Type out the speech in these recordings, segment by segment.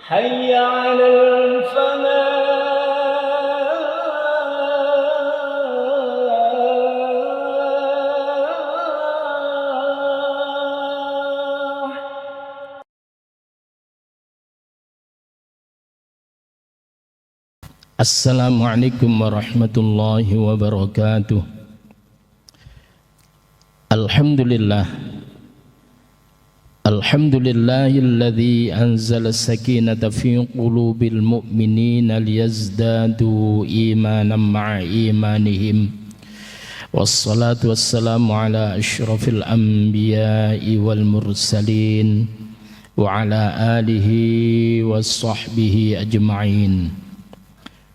حي على الفلاح. Assalamualaikum warahmatullahi wabarakatuh. Alhamdulillahilladzi anzala sakinata fi qulubil mu'minina liyazdadu imanan ma'a imanihim. Wassalatu wassalamu ala asyrafil anbiya'i wal mursalin wa ala alihi wassahbihi ajma'in.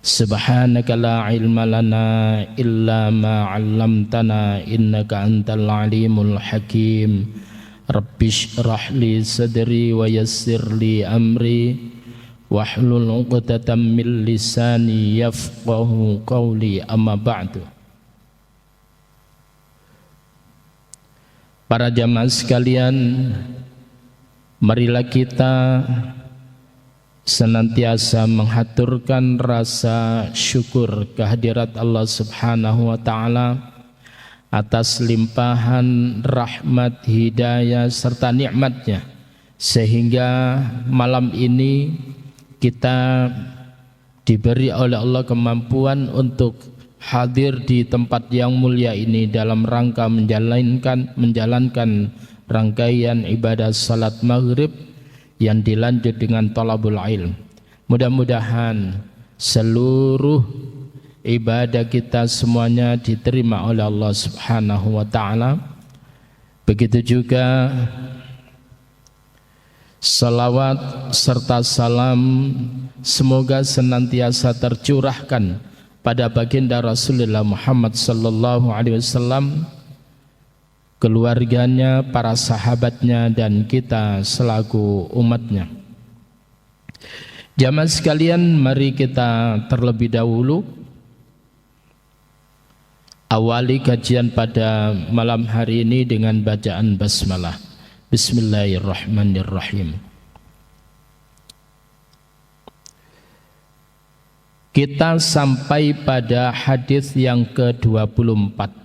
Subhanaka la ilma lana illa ma 'allamtana innaka antal alimul hakim. Rabbi shrah li sadri wa yassir li amri wahlul 'uqdatam min lisani yafqahu qawli, amma ba'du. Para jamaah sekalian, marilah kita senantiasa menghaturkan rasa syukur kehadirat Allah Subhanahu wa ta'ala atas limpahan rahmat, hidayah serta nikmatnya, sehingga malam ini kita diberi oleh Allah kemampuan untuk hadir di tempat yang mulia ini dalam rangka menjalankan rangkaian ibadah salat maghrib yang dilanjut dengan talabul ilm. Mudah-mudahan seluruh ibadah kita semuanya diterima oleh Allah Subhanahu wa ta'ala. Begitu juga salawat serta salam semoga senantiasa tercurahkan pada baginda Rasulullah Muhammad sallallahu alaihi wasallam, keluarganya, para sahabatnya, dan kita selaku umatnya. Jamaah sekalian, mari kita terlebih dahulu awali kajian pada malam hari ini dengan bacaan basmalah. Bismillahirrahmanirrahim. Kita sampai pada hadis yang ke-24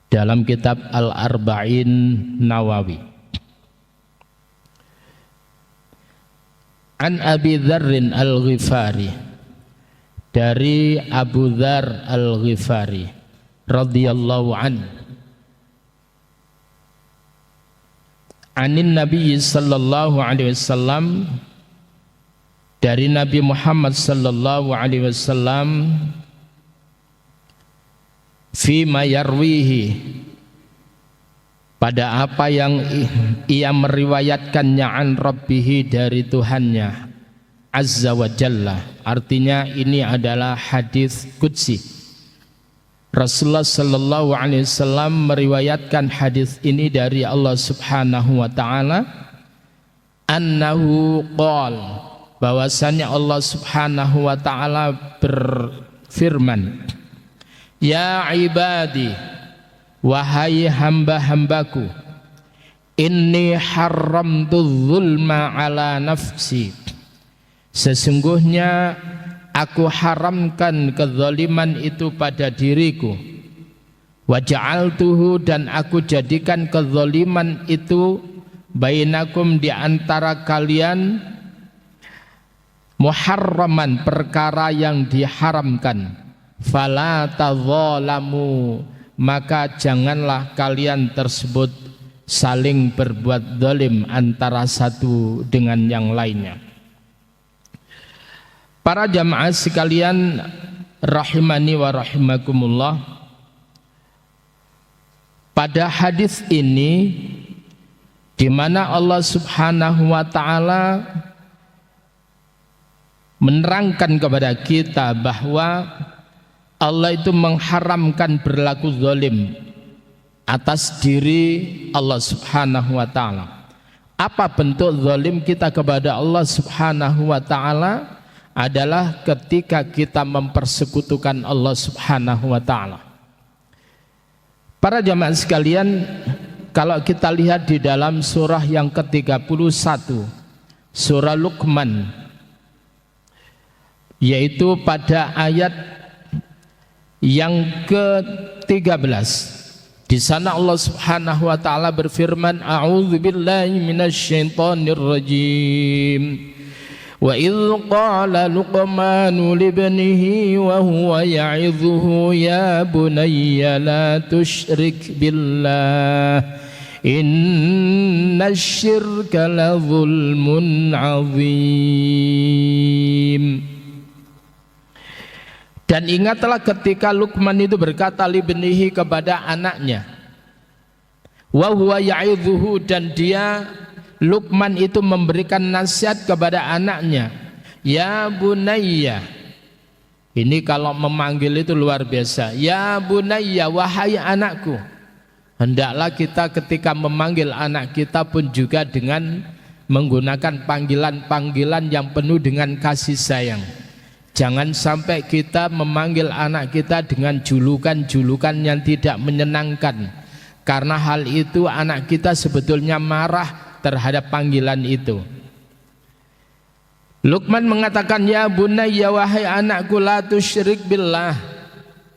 dalam kitab Al-Arba'in Nawawi. An Abi Dzarrin Al-Ghifari, dari Abu Dzar Al-Ghifari radhiyallahu anhu, anin Nabi sallallahu alaihi wasallam, dari Nabi Muhammad sallallahu alaihi wasallam, fima yarwihi, pada apa yang ia meriwayatkannya, an rabbihi, dari Tuhannya azza wa jalla. Artinya ini adalah hadis qudsi. Rasulullah sallallahu alaihi wasallam meriwayatkan hadis ini dari Allah Subhanahu wa taala, annahu qala, bahwasanya Allah Subhanahu wa taala berfirman, ya ibadi, wahai hamba-hambaku, inni haramtu zulma ala nafsi, sesungguhnya aku haramkan kezaliman itu pada diriku, wa ja'altuhu, dan aku jadikan kezaliman itu bainakum, di antara kalian, muharraman, perkara yang diharamkan, fala tadzalamu, maka janganlah kalian tersebut saling berbuat zalim antara satu dengan yang lainnya. Para jamaah sekalian rahimani wa rahimakumullah, pada hadis ini di mana Allah Subhanahu wa taala menerangkan kepada kita bahwa Allah itu mengharamkan berlaku zalim atas diri Allah Subhanahu wa ta'ala. Apa bentuk zalim kita kepada Allah Subhanahu wa ta'ala? Adalah ketika kita mempersekutukan Allah Subhanahu wa ta'ala. Para jamaah sekalian, kalau kita lihat di dalam surah yang ke-31, surah Luqman, yaitu pada ayat yang ke-13. Di sana Allah Subhanahu wa taala berfirman, a'udzubillahi minasyaitonir rajim. Wa idz qala Luqmanu libnihi wa huwa ya'idhuhu ya bunayya la tusyrik billah innasyirka la zulmun 'adzim. Dan ingatlah ketika Luqman itu berkata libnihi kepada anaknya, wa huwa ya'idhuhu, dan dia Luqman itu memberikan nasihat kepada anaknya, ya bunayya. Ini kalau memanggil itu luar biasa. Ya bunayya, wahai anakku. Hendaklah kita ketika memanggil anak kita pun juga dengan menggunakan panggilan-panggilan yang penuh dengan kasih sayang. Jangan sampai kita memanggil anak kita dengan julukan-julukan yang tidak menyenangkan, karena hal itu anak kita sebetulnya marah terhadap panggilan itu. Luqman mengatakan, ya bunayya, wahai anakku, la tusyrik billah,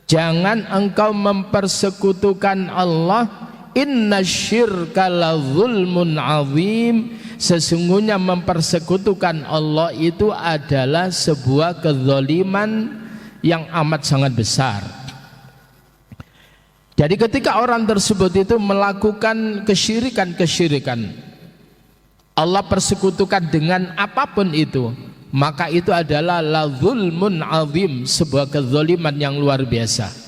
jangan engkau mempersekutukan Allah. Innasyirka la zulmun 'adzim, sesungguhnya mempersekutukan Allah itu adalah sebuah kezaliman yang amat sangat besar. Jadi ketika orang tersebut itu melakukan kesyirikan, Allah persekutukan dengan apapun itu, maka itu adalah la zulmun 'adzim, sebuah kezaliman yang luar biasa.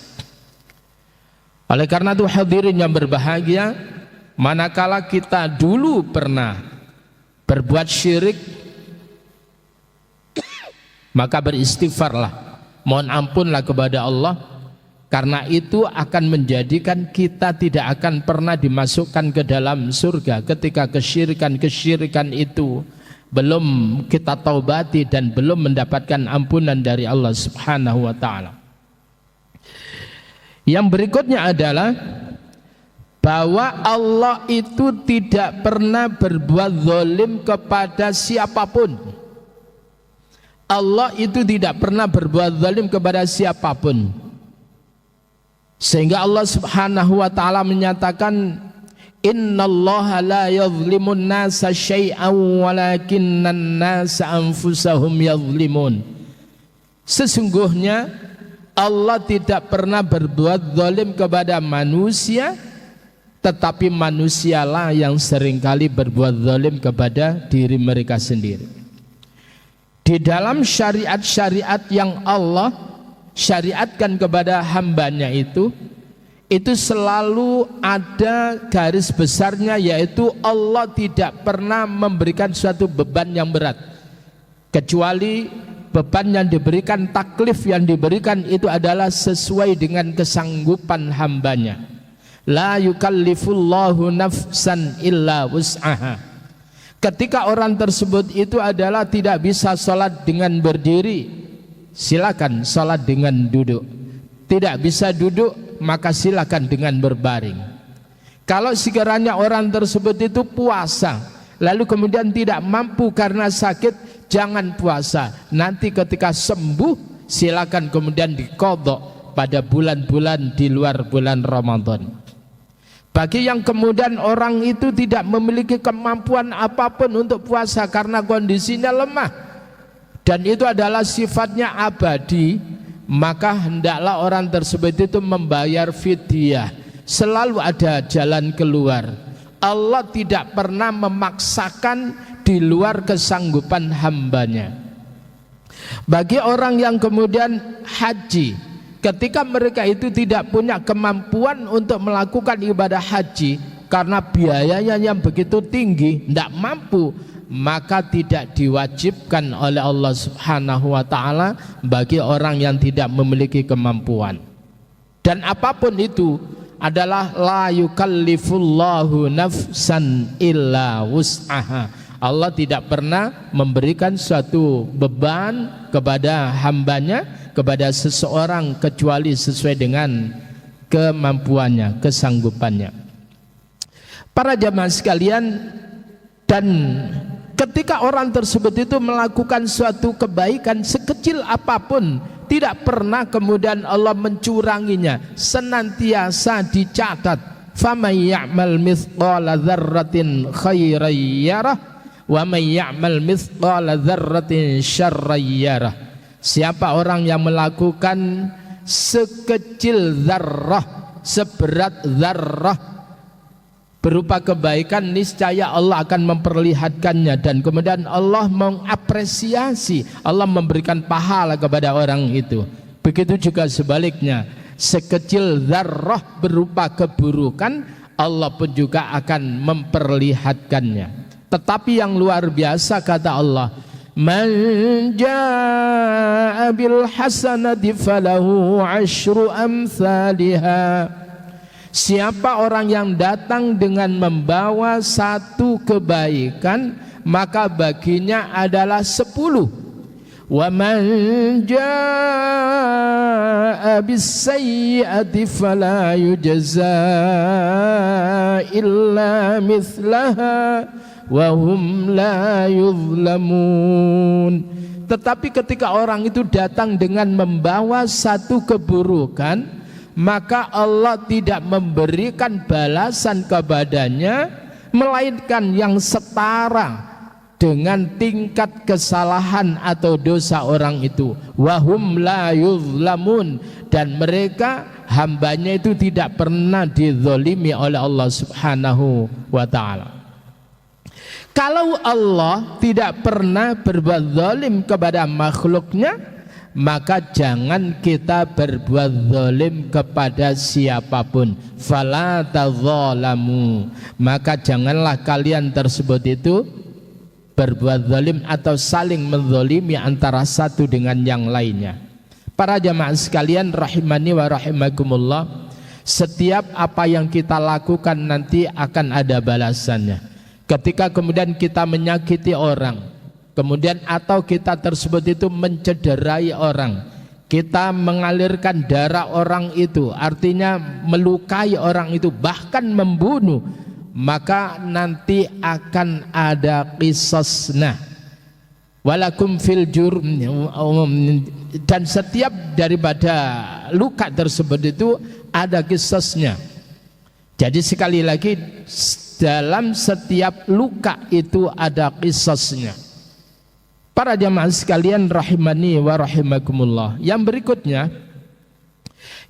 Oleh karena itu hadirin yang berbahagia, manakala kita dulu pernah berbuat syirik, maka beristighfarlah, mohon ampunlah kepada Allah, karena itu akan menjadikan kita tidak akan pernah dimasukkan ke dalam surga ketika kesyirikan itu belum kita taubati dan belum mendapatkan ampunan dari Allah Subhanahu wa taala. Yang berikutnya adalah bahwa Allah itu tidak pernah berbuat zalim kepada siapapun. Allah itu tidak pernah berbuat zalim kepada siapapun. Sehingga Allah Subhanahu wa taala menyatakan, innallaha la yadhlimun nasa syai'an walakinnan nasa anfusahum yadhlimun. Sesungguhnya Allah tidak pernah berbuat zalim kepada manusia, tetapi manusialah yang seringkali berbuat zalim kepada diri mereka sendiri. Di dalam syariat-syariat yang Allah syariatkan kepada hambanya itu selalu ada garis besarnya, yaitu Allah tidak pernah memberikan suatu beban yang berat, kecuali beban yang diberikan, taklif yang diberikan itu adalah sesuai dengan kesanggupan hambanya. La yukallifullahu nafsan illa wus'aha. Ketika orang tersebut itu adalah tidak bisa sholat dengan berdiri, silakan sholat dengan duduk. Tidak bisa duduk, maka silakan dengan berbaring. Kalau sekiranya orang tersebut itu puasa, lalu kemudian tidak mampu karena sakit, jangan puasa. Nanti ketika sembuh silakan kemudian diqadha pada bulan-bulan di luar bulan Ramadan. Bagi yang kemudian orang itu tidak memiliki kemampuan apapun untuk puasa karena kondisinya lemah dan itu adalah sifatnya abadi, maka hendaklah orang tersebut itu membayar fidyah. Selalu ada jalan keluar. Allah tidak pernah memaksakan di luar kesanggupan hambanya. Bagi orang yang kemudian haji, ketika mereka itu tidak punya kemampuan untuk melakukan ibadah haji karena biayanya yang begitu tinggi, tidak mampu, maka tidak diwajibkan oleh Allah Subhanahu wa taala bagi orang yang tidak memiliki kemampuan. Dan apapun itu adalah la yukallifullahu nafsan illa wus'aha. Allah tidak pernah memberikan suatu beban kepada hambanya, kepada seseorang, kecuali sesuai dengan kemampuannya, kesanggupannya. Para jamaah sekalian, dan Ketika orang tersebut itu melakukan suatu kebaikan sekecil apapun, tidak pernah kemudian Allah mencuranginya, senantiasa dicatat. Faman ya'mal mithqala dzarratin khairan yarah wa man ya'mal mithqala dzarratin syarran yarah. Siapa orang yang melakukan sekecil zarrah, seberat zarrah berupa kebaikan, niscaya Allah akan memperlihatkannya, dan kemudian Allah mengapresiasi, Allah memberikan pahala kepada orang itu. Begitu juga sebaliknya, sekecil zarrah berupa keburukan, Allah pun juga akan memperlihatkannya. Tetapi yang luar biasa kata Allah, man jaa'a bil hasanati falahu 'asyru amsalihha. Siapa orang yang datang dengan membawa satu kebaikan, maka baginya adalah 10. Wa man jaa'a bis sayyi'ati fala yujza illa mithlaha wa hum la yuzlamun. Tetapi ketika orang itu datang dengan membawa satu keburukan, maka Allah tidak memberikan balasan kepadanya, melainkan yang setara dengan tingkat kesalahan atau dosa orang itu. Wahum la yuzlamun, dan mereka hambanya itu tidak pernah dizalimi oleh Allah Subhanahu wa ta'ala. Kalau Allah tidak pernah berbuat zalim kepada makhluknya, maka jangan kita berbuat zalim kepada siapapun. Fala tadzalamu, maka janganlah kalian tersebut itu berbuat zalim atau saling menzalimi antara satu dengan yang lainnya. Para jamaah sekalian rahimani wa rahimakumullah, setiap apa yang kita lakukan nanti akan ada balasannya. Ketika kemudian kita menyakiti orang, kemudian atau kita tersebut itu mencederai orang, kita mengalirkan darah orang itu, artinya melukai orang itu, bahkan membunuh, maka nanti akan ada qisasna. Walakum fil jurm, dan setiap daripada luka tersebut itu ada qisasnya. Jadi sekali lagi, dalam setiap luka itu ada qisasnya. Para jamaah sekalian rahimani wa rahimakumullah, yang berikutnya,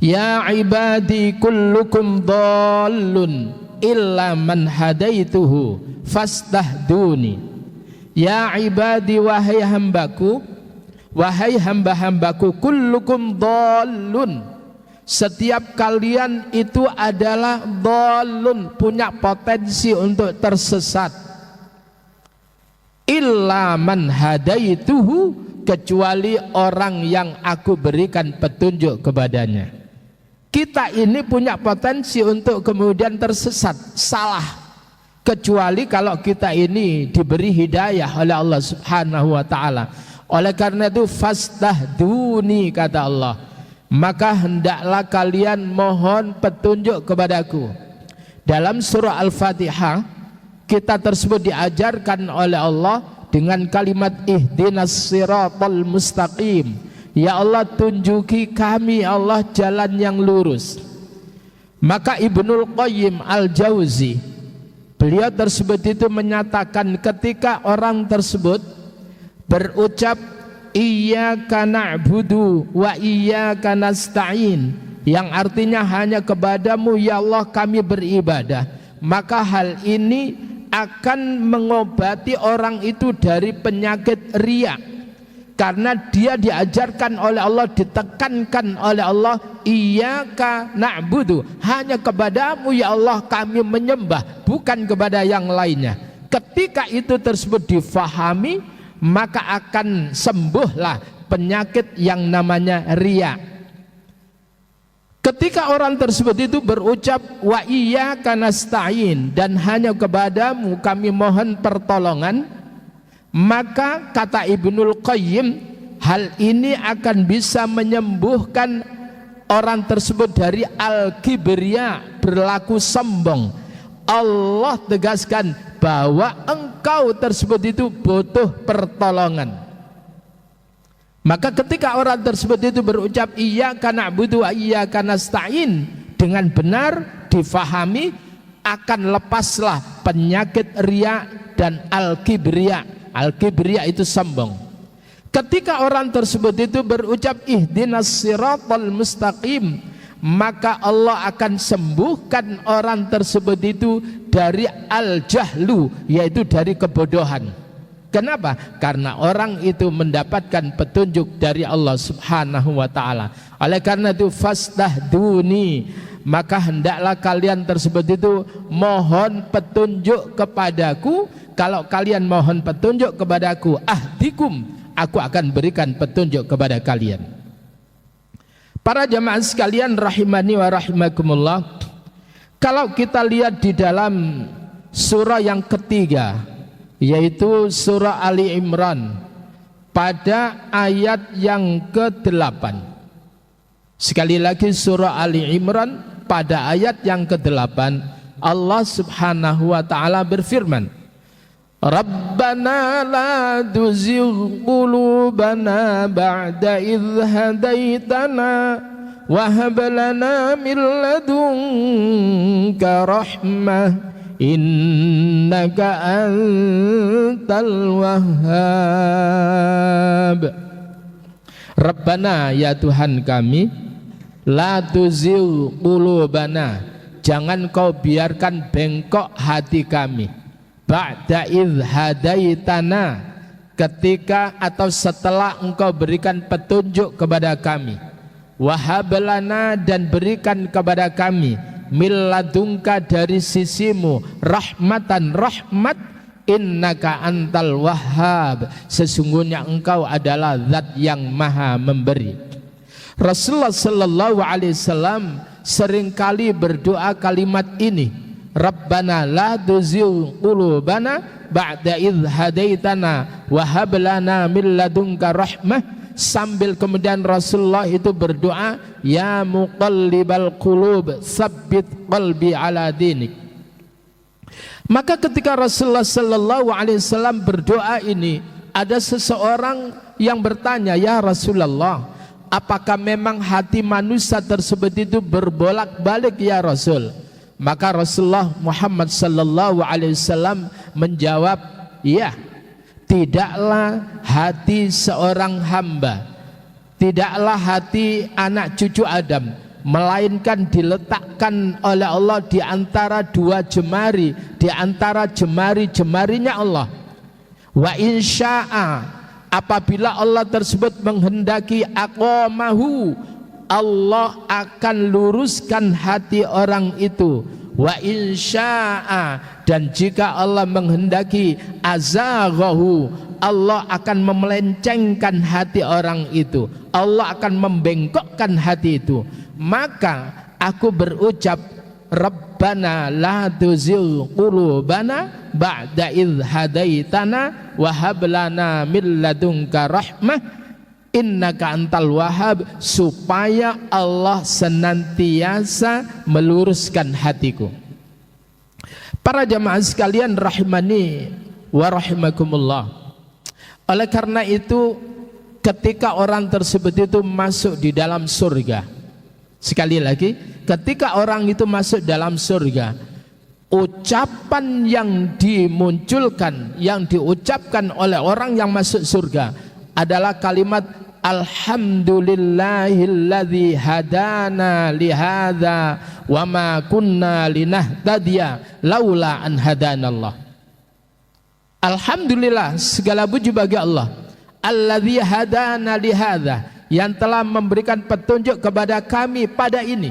ya ibadi kullukum dhallun illa man hadaituhu fastahduni. Ya ibadi, wahai hambaku, wahai hamba-hambaku, kullukum dhallun, setiap kalian itu adalah dhallun, punya potensi untuk tersesat. Illa man hadaituhu, kecuali orang yang aku berikan petunjuk kepadanya. Kita ini punya potensi untuk kemudian tersesat, salah, kecuali kalau kita ini diberi hidayah oleh Allah Subhanahu wa ta'ala. Oleh karena itu fastahduni, kata Allah, maka hendaklah kalian mohon petunjuk kepadaku. Dalam surah Al-Fatihah, kita tersebut diajarkan oleh Allah dengan kalimat ihdinas siratal mustaqim. Ya Allah, tunjuki kami Allah jalan yang lurus. Maka Ibnul Qayyim Al-Jauzi, beliau tersebut itu menyatakan, ketika orang tersebut berucap iyyaka na'budu wa iyyaka nasta'in, yang artinya hanya kepadamu ya Allah kami beribadah, maka hal ini akan mengobati orang itu dari penyakit riya, karena dia diajarkan oleh Allah, ditekankan oleh Allah, iyyaka na'budu, hanya kepadamu ya Allah kami menyembah, bukan kepada yang lainnya. Ketika itu tersebut difahami, maka akan sembuhlah penyakit yang namanya riya. Ketika orang tersebut itu berucap wa iyyaka nasta'in, dan hanya kepadamu kami mohon pertolongan, maka kata Ibnul Qayyim, hal ini akan bisa menyembuhkan orang tersebut dari al-kibriya, berlaku sombong. Allah tegaskan, bahwa engkau tersebut itu butuh pertolongan. Maka ketika orang tersebut itu berucap iyyaka na'budu wa iyyaka nasta'in dengan benar difahami, akan lepaslah penyakit riya dan al-kibriya. Al-kibriya itu sombong. Ketika orang tersebut itu berucap ihdinas siratal mustaqim, maka Allah akan sembuhkan orang tersebut itu dari al-jahlu, yaitu dari kebodohan. Kenapa? Karena orang itu mendapatkan petunjuk dari Allah Subhanahu wa taala. Oleh karena itu fastahduni, maka hendaklah kalian tersebut itu mohon petunjuk kepadaku. Kalau kalian mohon petunjuk kepadaku, ahdikum, aku akan berikan petunjuk kepada kalian. Para jamaah sekalian rahimani wa rahimakumullah, kalau kita lihat di dalam surah yang ketiga, yaitu surah Ali Imran pada ayat yang ke-8. Sekali lagi surah Ali Imran pada ayat yang ke-8, Allah Subhanahu wa taala berfirman, Rabbana la tuzigh qulubana ba'da idh hadaitana wa hab lana min ladunka rahmah innaka antal wahhab. Rabbana, ya Tuhan kami, la tuzigh qulubana, jangan kau biarkan bengkok hati kami, ba'da idh hadaitana, ketika atau setelah engkau berikan petunjuk kepada kami, wahab lana, dan berikan kepada kami milladungka, dari sisimu, rahmatan, rahmat, innaka antal wahhab, sesungguhnya engkau adalah zat yang maha memberi. Rasulullah sallallahu alaihi wasallam seringkali berdoa kalimat ini, Rabbana la tuzigh qulubana ba'da idh hadaitana wa hab lana min ladunka rahmah, sambil kemudian Rasulullah itu berdoa, ya muqallibal qulub tsabbit qalbi ala dinik. Maka ketika Rasulullah sallallahu alaihi wasallam berdoa ini, ada seseorang yang bertanya, ya Rasulullah, apakah memang hati manusia tersebut itu berbolak-balik ya Rasul? Maka Rasulullah Muhammad sallallahu alaihi wasallam menjawab, ya, tidaklah hati seorang hamba, tidaklah hati anak cucu Adam, melainkan diletakkan oleh Allah di antara dua jemari, di antara jemari-jemarinya Allah. Wa insya'a, apabila Allah tersebut menghendaki aqamahu, Allah akan luruskan hati orang itu. Wa insya'a, dan jika Allah menghendaki azaghahu, Allah akan memelencengkan hati orang itu, Allah akan membengkokkan hati itu. Maka aku berucap, Rabbana la tuzigh qulubana ba'da idh hadaitana wa hab lana min ladunka rahmah innaka antal wahhab, supaya Allah senantiasa meluruskan hatiku. Para jamaah sekalian rahimani wa rahimakumullah, oleh karena itu ketika orang tersebut itu masuk di dalam surga, sekali lagi, ketika orang itu masuk dalam surga, ucapan yang dimunculkan, yang diucapkan oleh orang yang masuk surga adalah kalimat alhamdulillahilladzi hadana lihadza wa ma kunna linahtadiya laula an hadanallah. Alhamdulillah, segala puji bagi Allah, alladzi hadana lihadza, yang telah memberikan petunjuk kepada kami pada ini,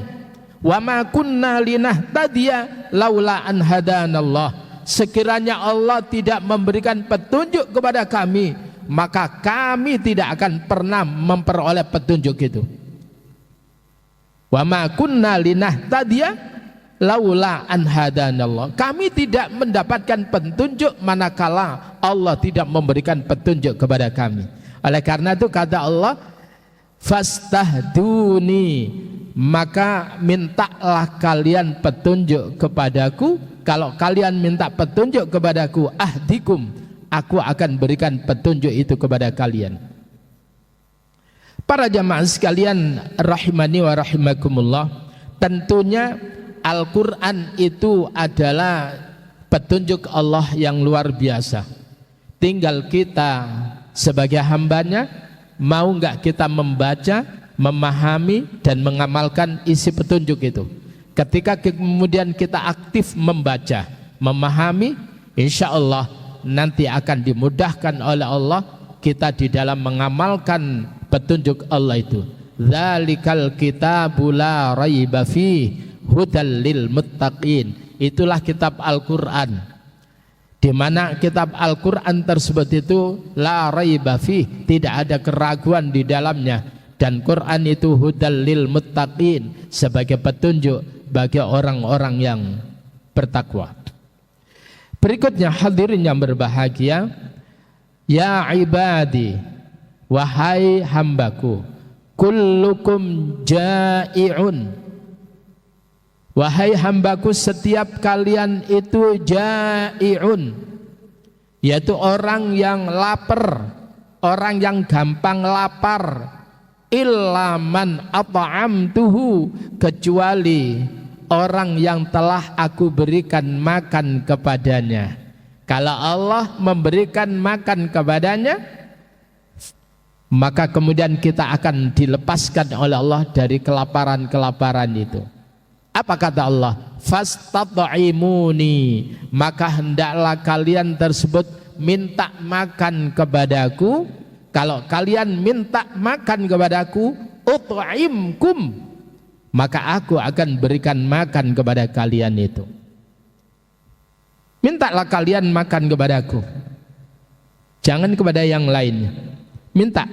wa ma kunna linahtadiya laula an hadanallah, sekiranya Allah tidak memberikan petunjuk kepada kami, maka kami tidak akan pernah memperoleh petunjuk itu. Wa ma kunna linahtadiya laula an hadanallah, kami tidak mendapatkan petunjuk manakala Allah tidak memberikan petunjuk kepada kami. Oleh karena itu kata Allah, fastahduni, maka mintalah kalian petunjuk kepadaku kalau kalian minta petunjuk kepadaku, ahdikum, aku akan berikan petunjuk itu kepada kalian. Para jamaah sekalian rahimani wa rahimakumullah, tentunya Al-Quran itu adalah petunjuk Allah yang luar biasa. Tinggal kita sebagai hambanya, mau nggak kita membaca, memahami dan mengamalkan isi petunjuk itu. Ketika kemudian kita aktif membaca, memahami, insya Allah nanti akan dimudahkan oleh Allah kita di dalam mengamalkan petunjuk Allah itu. Dzalikal kitabu la raiba fihi hudal lil muttaqin. Itulah kitab Al-Quran, di mana kitab Al-Quran tersebut itu la raiba fihi, tidak ada keraguan di dalamnya, dan Quran itu hudal lil muttaqin, sebagai petunjuk bagi orang-orang yang bertakwa. Berikutnya hadirin yang berbahagia, ya ibadi, wahai hambaku, kullukum ja'i'un, wahai hambaku setiap kalian itu ja'i'un, yaitu orang yang lapar, orang yang gampang lapar, illa man at'amtuhu, kecuali orang yang telah aku berikan makan kepadanya. Kalau Allah memberikan makan kepadanya, maka kemudian kita akan dilepaskan oleh Allah dari kelaparan-kelaparan itu. Apa kata Allah? Fastat'imuni, maka hendaklah kalian tersebut minta makan kepadaku. Kalau kalian minta makan kepadaku, ut'imkum, maka aku akan berikan makan kepada kalian itu. Mintalah kalian makan kepadaku, jangan kepada yang lainnya. Minta.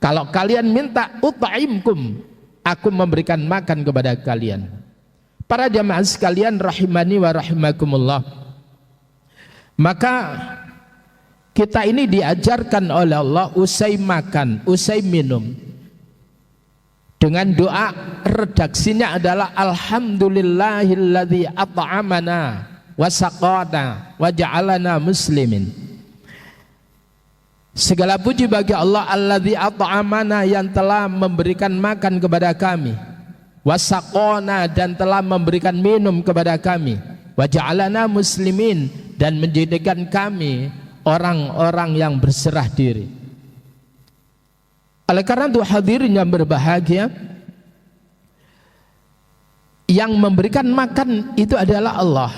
Kalau kalian minta, ut'imkum, aku memberikan makan kepada kalian. Para jamaah sekalian rahimani wa rahimakumullah, maka kita ini diajarkan oleh Allah usai makan, usai minum, dengan doa, redaksinya adalah alhamdulillahilladzi at'amana wa saqana wa ja'alana muslimin. Segala puji bagi Allah alladzi at'amana, yang telah memberikan makan kepada kami, wa saqana, dan telah memberikan minum kepada kami, wa ja'alana muslimin, dan menjadikan kami orang-orang yang berserah diri. Oleh karena itu hadirin yang berbahagia, yang memberikan makan itu adalah Allah.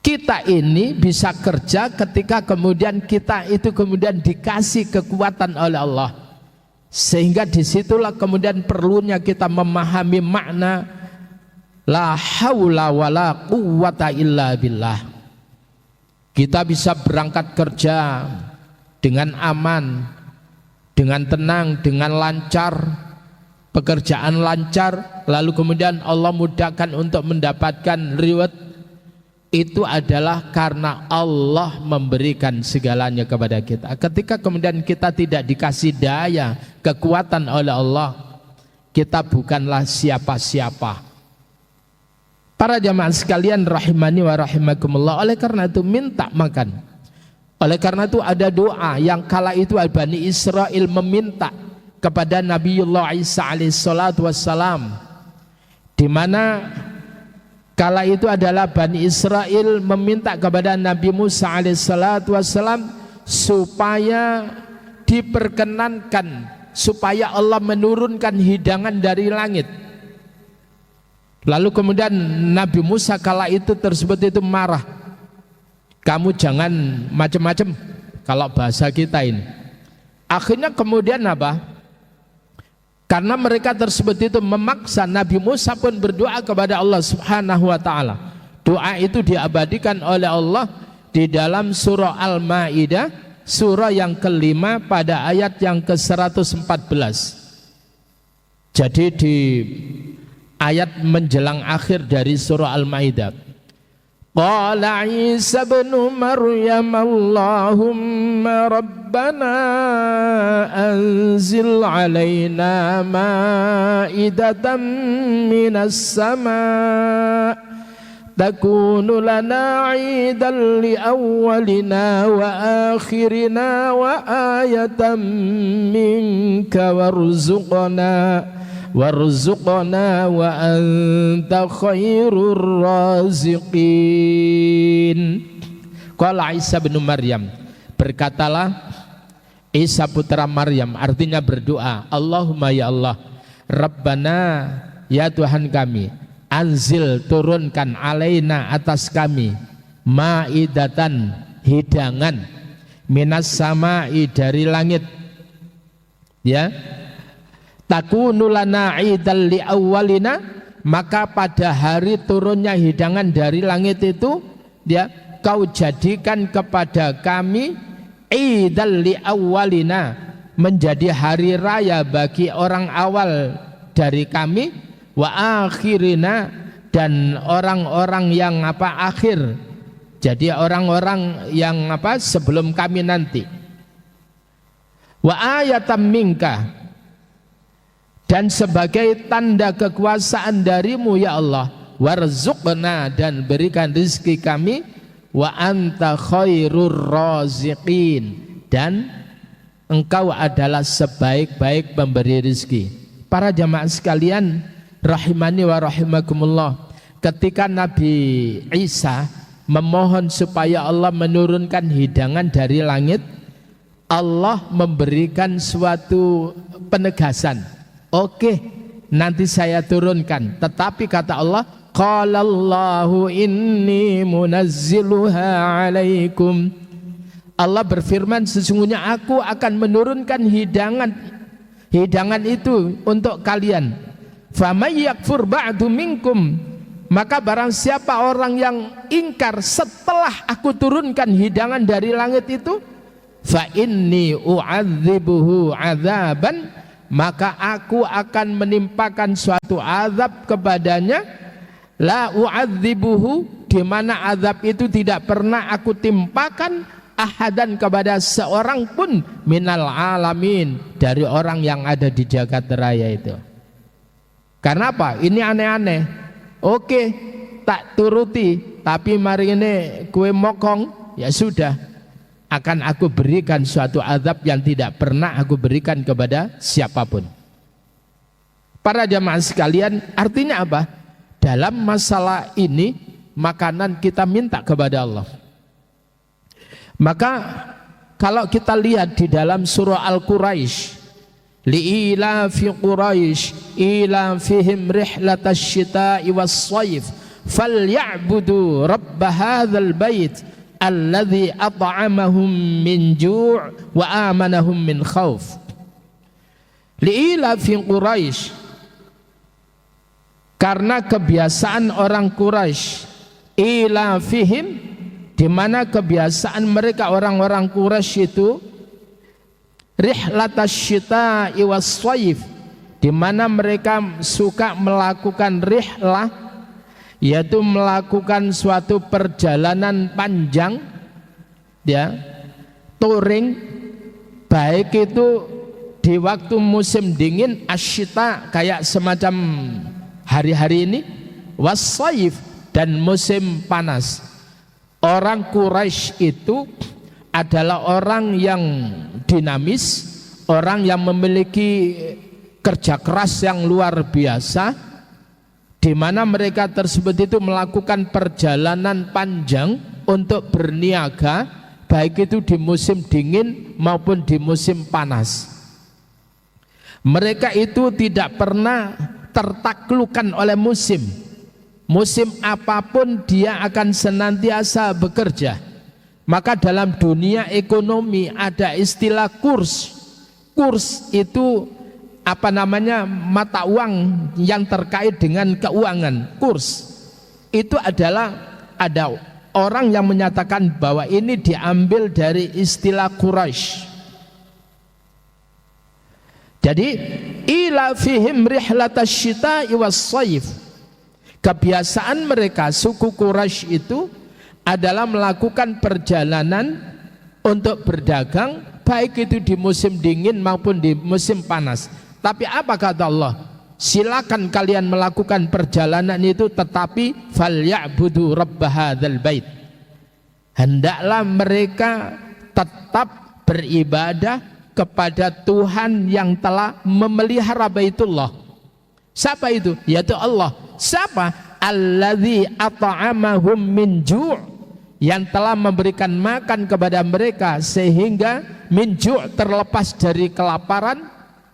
Kita ini bisa kerja ketika kemudian kita itu kemudian dikasih kekuatan oleh Allah, sehingga disitulah kemudian perlunya kita memahami makna la haula wala quwwata illa billah. Kita bisa berangkat kerja dengan aman, dengan tenang, dengan lancar, pekerjaan lancar, lalu kemudian Allah mudahkan untuk mendapatkan reward. Itu adalah karena Allah memberikan segalanya kepada kita. Ketika kemudian kita tidak dikasih daya, kekuatan oleh Allah, kita bukanlah siapa-siapa. Para jamaah sekalian rahimani wa rahimakumullah, oleh karena itu minta makan. Oleh karena itu ada doa yang kala itu Bani Israel meminta kepada Nabiullah Isa alaihissalatu wassalam, di mana kala itu adalah Bani Israel meminta kepada Nabi Musa alaihissalatu wassalam supaya diperkenankan, supaya Allah menurunkan hidangan dari langit. Lalu kemudian Nabi Musa kala itu tersebut itu marah, kamu jangan macam-macam, kalau bahasa kita ini. Akhirnya kemudian apa? Karena mereka tersebut itu memaksa, Nabi Musa pun berdoa kepada Allah subhanahu wa ta'ala. Doa itu diabadikan oleh Allah di dalam surah Al-Ma'idah, surah yang kelima pada ayat yang ke-114. Jadi di ayat menjelang akhir dari surah Al-Ma'idah, qala Isa ibn Maryam Allahumma rabbana anzil alaina ma'idatan minas sama' تكون لنا عيدا لأولنا وآخرنا وآية منك وارزقنا وأنت خير الرازقين. Qala Isa bin Maryam, berkatalah Isa putra Maryam, artinya berdoa, Allahumma ya Allah, Rabbana ya Tuhan kami, anzil turunkan alaina atas kami, maidatan hidangan, minas samai dari langit, ya, takunu lana idal li awwalina, maka pada hari turunnya hidangan dari langit itu, ya, kau jadikan kepada kami idal li awwalina, menjadi hari raya bagi orang awal dari kami, wa akhirina, dan orang-orang yang akhir, jadi orang-orang yang sebelum kami nanti, wa ayatam minka, dan sebagai tanda kekuasaan darimu ya Allah, warzuqna, dan berikan rezeki kami, wa anta khairur raziqin, dan engkau adalah sebaik-baik pemberi rezeki. Para jamaah sekalian rahimani wa rahimakumullah, ketika Nabi Isa memohon supaya Allah menurunkan hidangan dari langit, Allah memberikan suatu penegasan, oke, nanti saya turunkan, tetapi kata Allah, qalallahu inni munazziluha alaikum, Allah berfirman, sesungguhnya aku akan menurunkan hidangan itu untuk kalian. Faman yakfur ba'du minkum, maka barang siapa orang yang ingkar setelah aku turunkan hidangan dari langit itu, fa inni u'adzibuhu adzaban, maka aku akan menimpakan suatu azab kepadanya, la u'adzibuhu, di mana azab itu tidak pernah aku timpakan ahadan, kepada seorang pun, minal alamin, dari orang yang ada di jagat raya itu. Karena apa? Ini aneh-aneh. Oke, tak turuti, tapi mari ini kue mokong, ya sudah, akan aku berikan suatu azab yang tidak pernah aku berikan kepada siapapun. Para jamaah sekalian, artinya apa? Dalam masalah ini, makanan kita minta kepada Allah. Maka kalau kita lihat di dalam surah Al-Quraisy, li'ila fi Quraisy ila fihim rihlatasy syita'i was-shayf falyabudu rabb hadzal bait alladzi at'amahum min ju' wa amanahum min khauf. Li'ila fi Quraisy, karena kebiasaan orang Quraisy, ila fihim, di mana kebiasaan mereka orang-orang Quraisy itu, rihlatasy syita'i was-shayf, di mana mereka suka melakukan rihlah, yaitu melakukan suatu perjalanan panjang, ya, touring, baik itu di waktu musim dingin, asyita, kayak semacam hari-hari ini, was-shayf, dan musim panas. Orang Quraisy itu adalah orang yang dinamis, orang yang memiliki kerja keras yang luar biasa, di mana mereka tersebut itu melakukan perjalanan panjang untuk berniaga, baik itu di musim dingin maupun di musim panas. Mereka itu tidak pernah tertaklukkan oleh musim. Musim apapun dia akan senantiasa bekerja. Maka dalam dunia ekonomi ada istilah kurs. Kurs itu mata uang yang terkait dengan keuangan. Kurs itu adalah, ada orang yang menyatakan bahwa ini diambil dari istilah Quraisy. Jadi ila fihim rihlatasy syita'i was-shayf, kebiasaan mereka suku Quraisy itu adalah melakukan perjalanan untuk berdagang, baik itu di musim dingin maupun di musim panas. Tapi apa kata Allah? silakan kalian melakukan perjalanan itu, tetapi falyabudu rabb hadzal bait, hendaklah mereka tetap beribadah kepada Tuhan yang telah memelihara Baitullah. Siapa itu? Yaitu Allah. Siapa? Alladzi at'amahum min ju', yang telah memberikan makan kepada mereka sehingga min ju', terlepas dari kelaparan,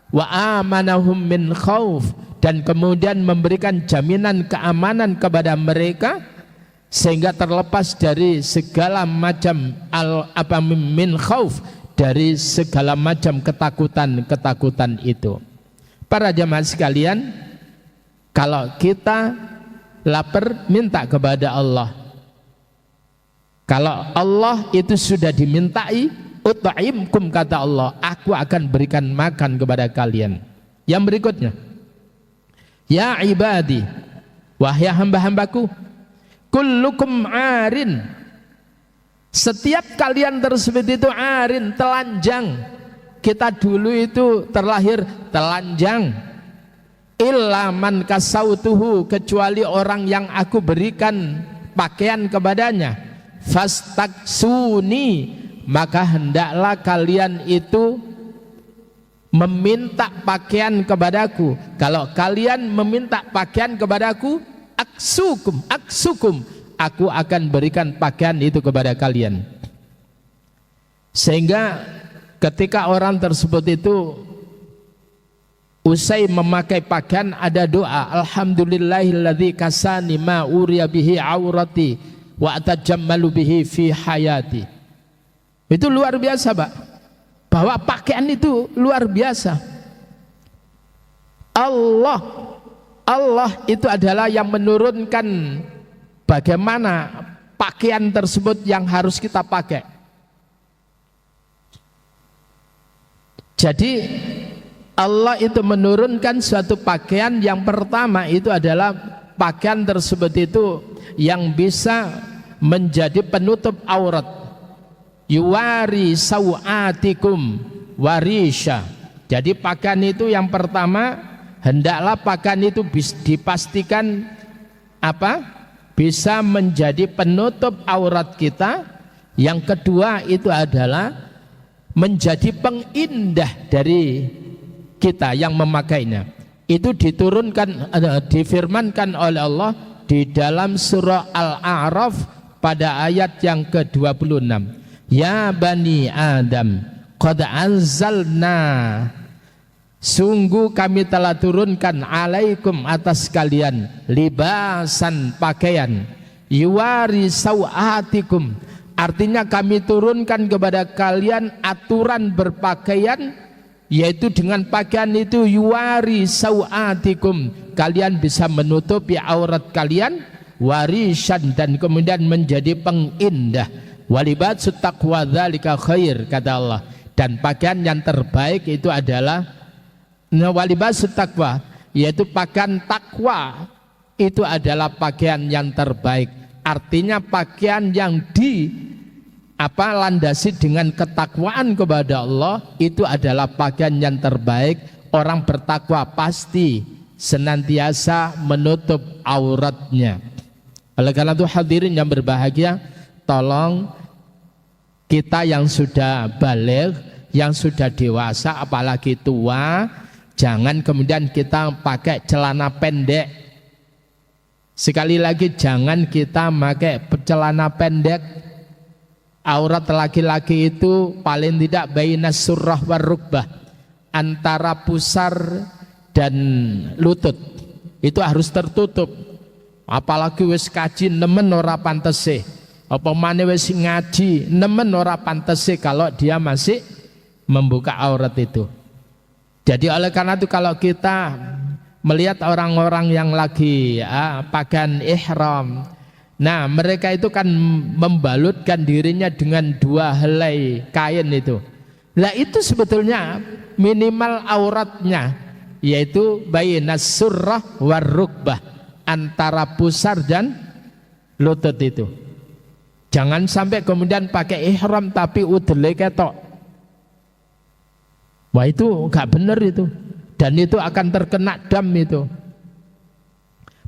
wa amanahum min khauf, dan kemudian memberikan jaminan keamanan kepada mereka sehingga terlepas dari segala macam min khauf, dari segala macam ketakutan itu. Para jamaah sekalian, kalau kita lapar, minta kepada Allah. Kalau Allah itu sudah dimintai, ut'imkum, kata Allah, aku akan berikan makan kepada kalian. Yang berikutnya, ya ibadi, wahai hamba-hambaku, kullukum arin, setiap kalian tersebut itu arin, telanjang. Kita dulu itu terlahir telanjang. Illa man kasautuhu, kecuali orang yang aku berikan pakaian kepadanya. Fastaksuni, maka hendaklah kalian itu meminta pakaian kepadaku. Kalau kalian meminta pakaian kepadaku, aksukum, aku akan berikan pakaian itu kepada kalian. Sehingga ketika orang tersebut itu usai memakai pakaian, ada doa, alhamdulillahilladzi kasani ma uriya bihi aurati wa atajammalu bihi fi hayati. Itu luar biasa, Pak. Bahwa pakaian itu luar biasa. Allah itu adalah yang menurunkan bagaimana pakaian tersebut yang harus kita pakai. Jadi Allah itu menurunkan suatu pakaian, yang pertama itu adalah pakaian tersebut itu yang bisa menjadi penutup aurat. Yuwari sawatikum warisha. Jadi pakaian itu yang pertama, hendaklah pakaian itu dipastikan bisa menjadi penutup aurat kita. Yang kedua itu adalah menjadi pengindah dari kita yang memakainya. Itu diturunkan, difirmankan oleh Allah di dalam surah Al-A'raf pada ayat yang ke-26. Ya bani Adam, qad anzalna, sungguh kami telah turunkan alaikum, atas kalian, libasan, pakaian, yuwari sawatikum, artinya kami turunkan kepada kalian aturan berpakaian, yaitu dengan pakaian itu yuwari sawatikum, kalian bisa menutupi aurat kalian, warisan, dan kemudian menjadi pengindah. Walibatsut taqwa dzalika khair, kata Allah, dan pakaian yang terbaik itu adalah walibatsut taqwa, yaitu pakaian takwa, itu adalah pakaian yang terbaik. Artinya pakaian yang landasi dengan ketakwaan kepada Allah, itu adalah pakaian yang terbaik. Orang bertakwa pasti senantiasa menutup auratnya. Oleh karena itu hadirin yang berbahagia, tolong kita yang sudah baligh, yang sudah dewasa, apalagi tua, jangan kemudian kita pakai celana pendek. Sekali lagi, jangan kita pakai celana pendek. Aurat laki-laki itu paling tidak bainas surrah war rukbah, antara pusar dan lutut itu harus tertutup. Apalagi wis kaji nemen ora pantese, apa maneh wis ngaji nemen ora pantese kalau dia masih membuka aurat itu. Jadi oleh karena itu kalau kita melihat orang-orang yang lagi pakaian ihram, nah mereka itu kan membalutkan dirinya dengan 2 helai kain itu. Nah itu sebetulnya minimal auratnya, yaitu bainas surrah war rukbah, antara pusar dan lutut itu. Jangan sampai kemudian pakai ihram tapi udele ketok. Wah itu enggak benar itu. dan itu akan terkena dam itu.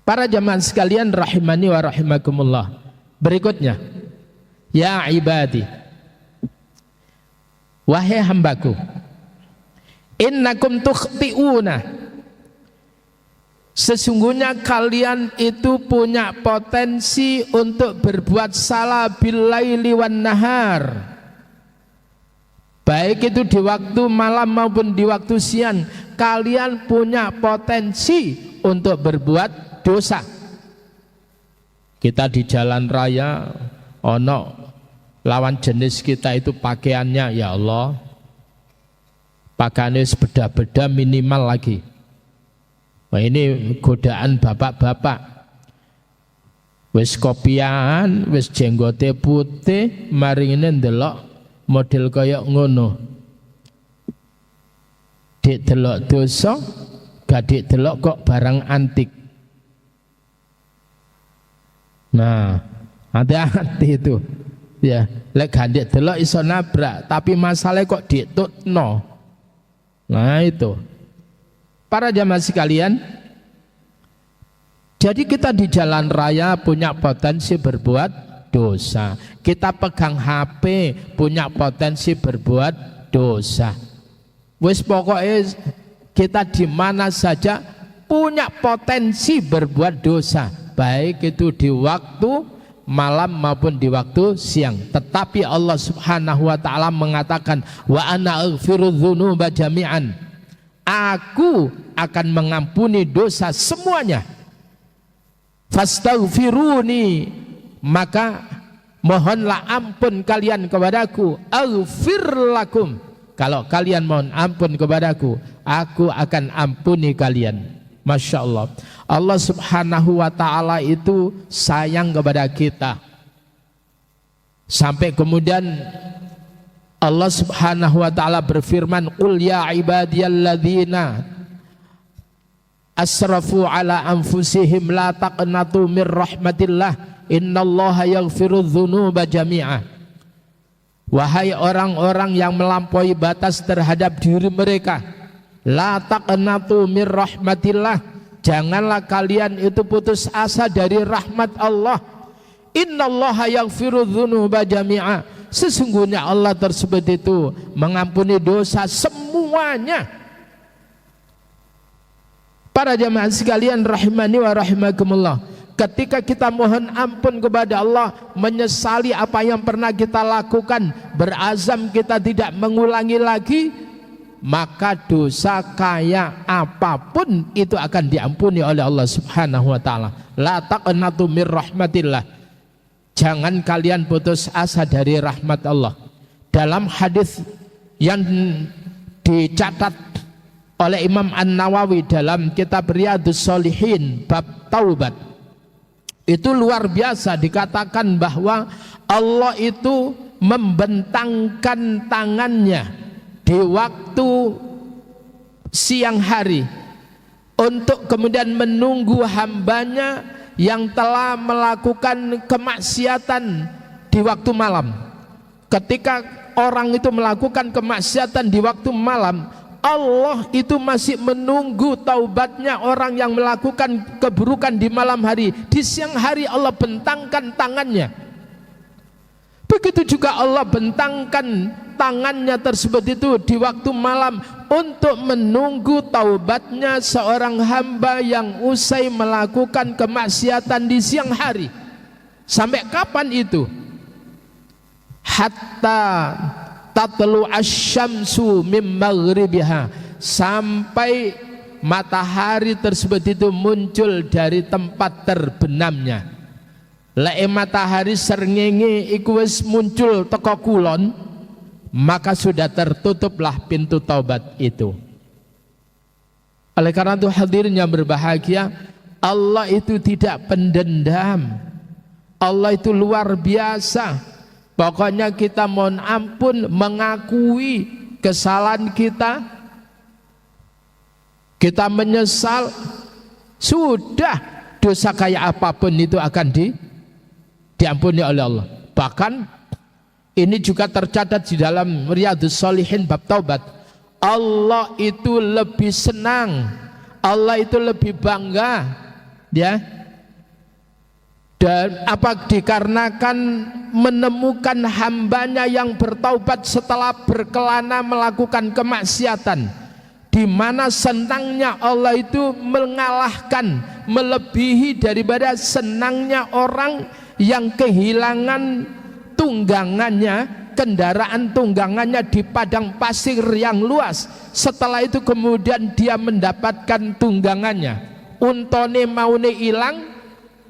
Para jamaah sekalian rahimani wa rahimakumullah. Berikutnya, ya ibadi, wahai hambaku, innakum tukhti'una, sesungguhnya kalian itu punya potensi untuk berbuat salah billaili wan nahar, baik itu di waktu malam maupun di waktu siang. Kalian punya potensi untuk berbuat dosa. Kita di jalan raya, ono lawan jenis kita itu pakaiannya, ya Allah, pakaiannya beda-beda minimal lagi. Wah, ini godaan bapak-bapak. Wis kopian, wis jenggote putih, mari ngene ndelok model kaya ngono. Dik delok dosa, gak dik delok kok barang antik. Nah, hati-hati itu. Ya, lek gak dik delok iso nabrak, tapi masalahnya kok ditutno. Nah, itu. Para jamaah sekalian, jadi kita di jalan raya punya potensi berbuat dosa. Kita pegang HP punya potensi berbuat dosa. Wis pokoknya kita di mana saja punya potensi berbuat dosa, baik itu di waktu malam maupun di waktu siang. Tetapi Allah Subhanahu wa taala mengatakan, wa ana aghfiru dzunuba jami'an, aku akan mengampuni dosa semuanya. Fastaghfiruni, maka mohonlah ampun kalian kepadaku. Aghfir lakum, kalau kalian mohon ampun kepadaku, aku akan ampuni kalian. Masya Allah, Allah Subhanahu wa ta'ala itu sayang kepada kita. Sampai kemudian Allah Subhanahu wa ta'ala berfirman, qul ya ibadiyalladzina asrafu ala anfusihim la taqnatu mir rahmatillah innallaha yaghfiru dzunuba jami'a. Wahai orang-orang yang melampaui batas terhadap diri mereka, la taqnatu mir rahmatillah, janganlah kalian itu putus asa dari rahmat Allah. Innallaha yaghfiru dzunuba jami'a, sesungguhnya Allah tersebut itu mengampuni dosa semuanya. Para jamaah sekalian rahimani wa rahimakumullah, ketika kita mohon ampun kepada Allah, menyesali apa yang pernah kita lakukan, berazam kita tidak mengulangi lagi, maka dosa kayak apapun itu akan diampuni oleh Allah Subhanahu wa taala. La taqnatu mir rahmatillah, jangan kalian putus asa dari rahmat Allah. Dalam hadis yang dicatat oleh Imam An-Nawawi dalam kitab Riyadhus Shalihin bab taubat, itu luar biasa, dikatakan bahwa Allah itu membentangkan tangannya di waktu siang hari untuk kemudian menunggu hambanya yang telah melakukan kemaksiatan di waktu malam. Ketika orang itu melakukan kemaksiatan di waktu malam, Allah itu masih menunggu taubatnya orang yang melakukan keburukan di malam hari. Di siang hari Allah bentangkan tangannya. Begitu juga Allah bentangkan tangannya tersebut itu di waktu malam untuk menunggu taubatnya seorang hamba yang usai melakukan kemaksiatan di siang hari. Sampai kapan itu? Hatta tatlu asyamsu mim maghribiha, sampai matahari tersebut itu muncul dari tempat terbenamnya. Lek matahari srengenge iku wis muncul teko kulon, maka sudah tertutuplah pintu taubat itu. Oleh karena itu hadirin yang berbahagia, Allah itu tidak pendendam. Allah itu luar biasa. Pokoknya kita mohon ampun, mengakui kesalahan kita, kita menyesal, sudah, dosa kayak apapun itu akan diampuni oleh Allah. Bahkan ini juga tercatat di dalam Riyadhus Shalihin bab taubat, Allah itu lebih senang, Allah itu lebih bangga, ya. Dan apa dikarenakan menemukan hambanya yang bertaubat setelah berkelana melakukan kemaksiatan, di mana senangnya Allah itu mengalahkan, melebihi daripada senangnya orang yang kehilangan tunggangannya, kendaraan tunggangannya di padang pasir yang luas. Setelah itu kemudian dia mendapatkan tunggangannya, untone maune hilang,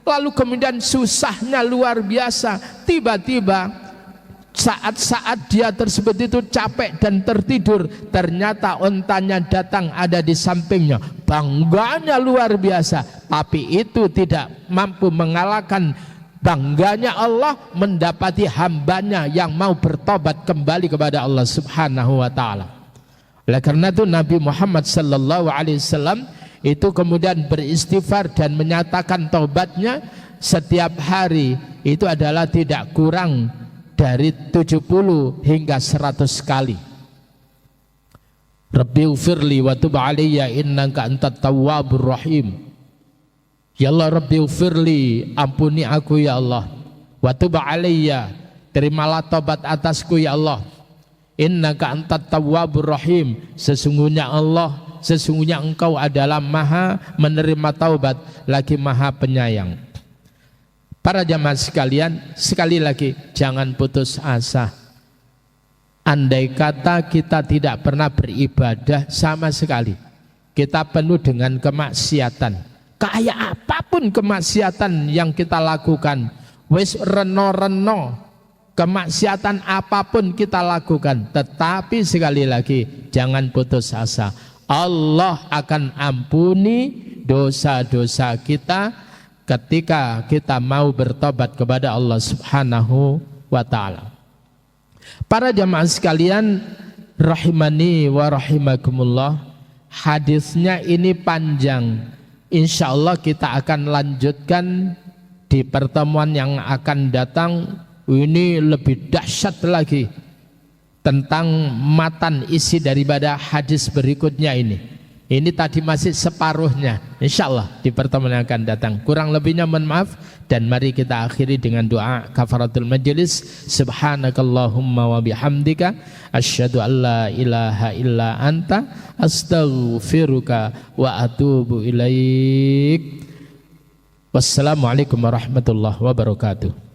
lalu kemudian susahnya luar biasa. Tiba-tiba saat-saat dia tersebut itu capek dan tertidur, ternyata ontanya datang ada di sampingnya. Bangganya luar biasa, tapi itu tidak mampu mengalahkan bangganya Allah mendapati hambanya yang mau bertobat kembali kepada Allah Subhanahu wa ta'ala. Oleh karena itu Nabi Muhammad sallallahu alaihi wasallam itu kemudian beristighfar dan menyatakan taubatnya setiap hari itu adalah tidak kurang dari 70 hingga 100 kali. Rabbi ufirli wa tub alayya innaka antat tawwabur rahim. Ya Allah, Rabbi ufirli, ampuni aku ya Allah, wa tub alayya, terimalah taubat atasku ya Allah, innaka antat tawwabur rahim, sesungguhnya Allah, sesungguhnya engkau adalah maha menerima taubat lagi maha penyayang. Para jamaah sekalian, sekali lagi jangan putus asa. Andai kata kita tidak pernah beribadah sama sekali, kita penuh dengan kemaksiatan, kayak apapun kemaksiatan yang kita lakukan, wis reno-reno kemaksiatan apapun kita lakukan, tetapi sekali lagi jangan putus asa. Allah akan ampuni dosa-dosa kita ketika kita mau bertobat kepada Allah Subhanahu wa ta'ala. Para jamaah sekalian rahimani wa rahimakumullah, hadisnya ini panjang. Insya Allah kita akan lanjutkan di pertemuan yang akan datang. Ini lebih dahsyat lagi tentang matan isi daripada hadis berikutnya ini. Ini tadi masih separuhnya. Insya Allah di pertemuan yang akan datang. Kurang lebihnya mohon maaf, dan mari kita akhiri dengan doa kafaratul majelis. Subhanakallahumma wa bihamdika asyhadu an la ilaha illa anta astaghfiruka wa atubu ilaik. Wassalamualaikum warahmatullahi wabarakatuh.